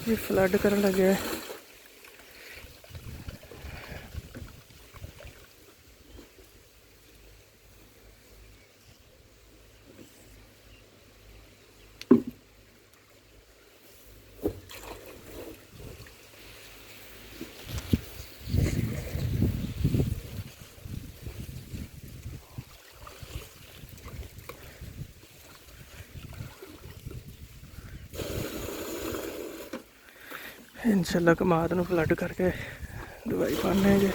ये फ्लड करन लगे है। इंशाल्लाह कमाद नूं फ्लड करके दवाई पाने जे।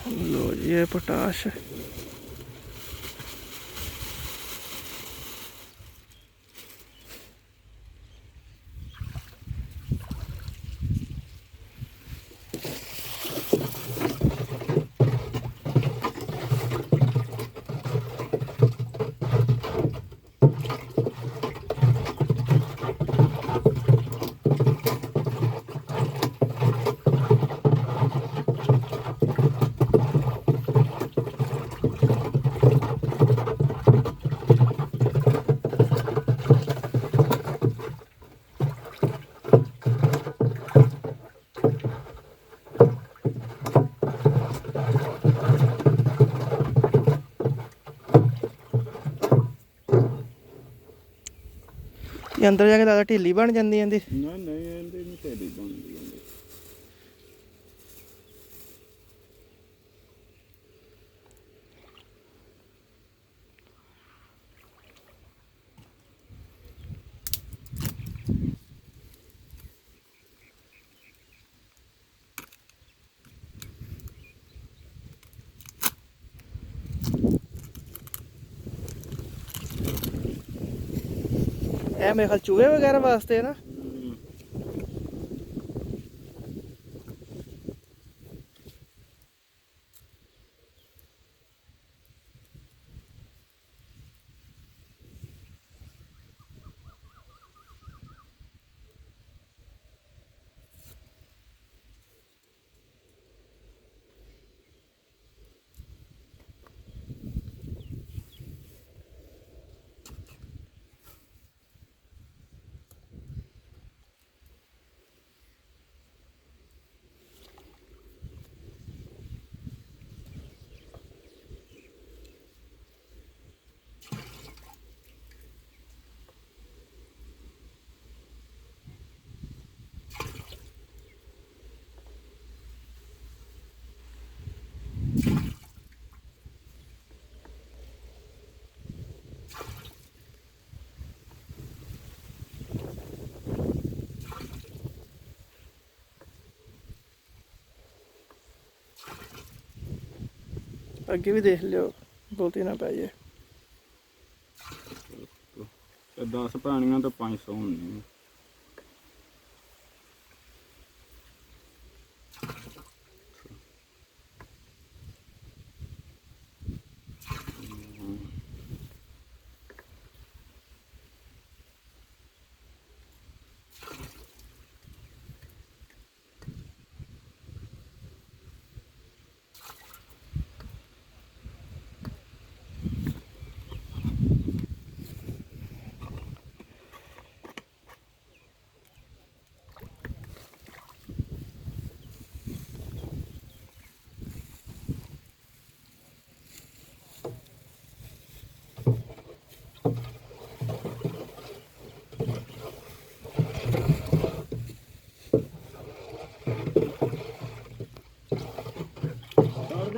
लो ये पोटाश अंदर जाके ज़्यादा ढीली बन जाती है। नहीं ढीली बनती है। मेरे ख्याल चूहे वगैरह वास्ते है ना। अगे भी देख लियो बोलती ना पै जाए। 10 पैनियां तो 500 होनी।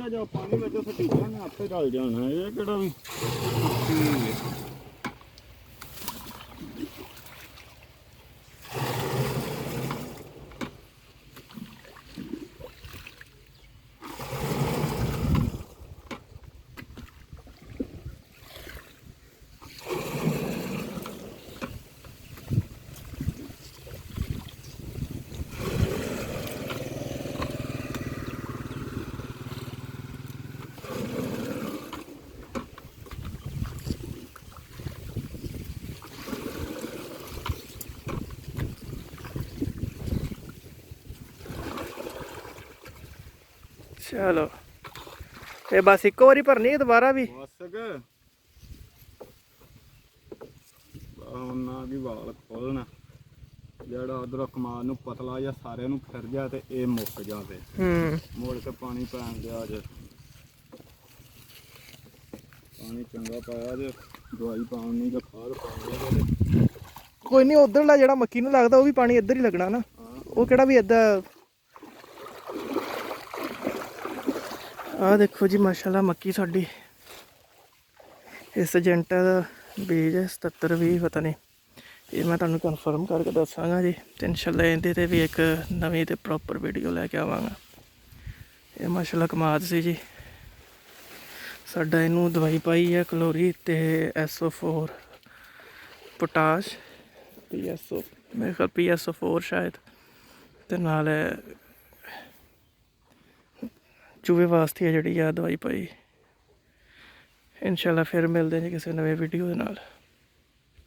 जो पानी में सटीचा ने आपे गल जाना है किहड़ा भी। ਚਲੋ ਇਹ ਬਸ ਇੱਕੋ ਵਾਰੀ ਭਰਨੀ ਹੈ ਦੁਬਾਰਾ ਵੀ? ਬਸ ਕੇ ਉਹਨਾਂ ਦੀ ਵਾਲ ਖੋਲਣਾ, ਜਿਹੜਾ ਉਧਰੋਂ ਕਮਾਨ ਨੂੰ ਪਤਲਾ ਜਾਂ ਸਾਰਿਆਂ ਨੂੰ ਫਿਰ ਜਾ ਤੇ ਇਹ ਮੁੱਕ ਜਾਵੇ। ਮੁੜ ਕੇ ਪਾਣੀ ਪੈਣ ਦਿਆ ਜੇ, ਪਾਣੀ ਚੰਗਾ ਪਾਇਆ ਜੇ, ਦਵਾਈ ਪਾਉਣੀ ਜਾਂ ਖਾਦ ਪਾਉਣੀ। ਕੋਈ ਨਹੀਂ, ਉਧਰਲਾ ਜਿਹੜਾ ਮੱਕੀ ਨੂੰ ਲੱਗਦਾ ਉਹ ਵੀ ਪਾਣੀ ਇੱਧਰ ਹੀ ਲੱਗਣਾ ਨਾ, ਉਹ ਕਿਹੜਾ ਵੀ ਇੱਦਾਂ। ਆਹ ਦੇਖੋ ਜੀ ਮਾਸ਼ਾਅੱਲਾ ਮੱਕੀ ਸਾਡੀ ਇਸ ਏਜੰਟਾ ਦਾ ਬੀਜ 7720 ਪਤਾ ਨਹੀਂ, ਇਹ ਮੈਂ ਤੁਹਾਨੂੰ ਕਨਫਰਮ ਕਰਕੇ ਦੱਸਾਂਗਾ ਜੀ। ਤੇ ਇਨਸ਼ਾਅੱਲਾ ਇਹਦੇ ਤੇ ਵੀ ਇੱਕ ਨਵੀਂ ਤੇ ਪ੍ਰੋਪਰ ਵੀਡੀਓ ਲੈ ਕੇ ਆਵਾਂਗਾ। ਇਹ ਮਾਸ਼ਾਅੱਲਾ ਕਮਾਦ ਸੀ ਜੀ ਸਾਡਾ। ਇਹਨੂੰ ਦਵਾਈ ਪਾਈ ਹੈ ਕਲੋਰੀ ਤੇ SO4 ਪੋਟਾਸ਼, PSO ਮੇਰੇ ਖਿਆਲ PSO4 ਸ਼ਾਇਦ, ਤੇ ਨਾਲ ਚੂਹੇ ਵਾਸਤੇ ਹੈ ਜਿਹੜੀ ਆ ਦਵਾਈ ਪਾਈ। ਇਨਸ਼ਾਅੱਲਾ ਫਿਰ ਮਿਲਦੇ ਜੀ ਕਿਸੇ ਨਵੇਂ ਵੀਡੀਓ ਦੇ ਨਾਲ।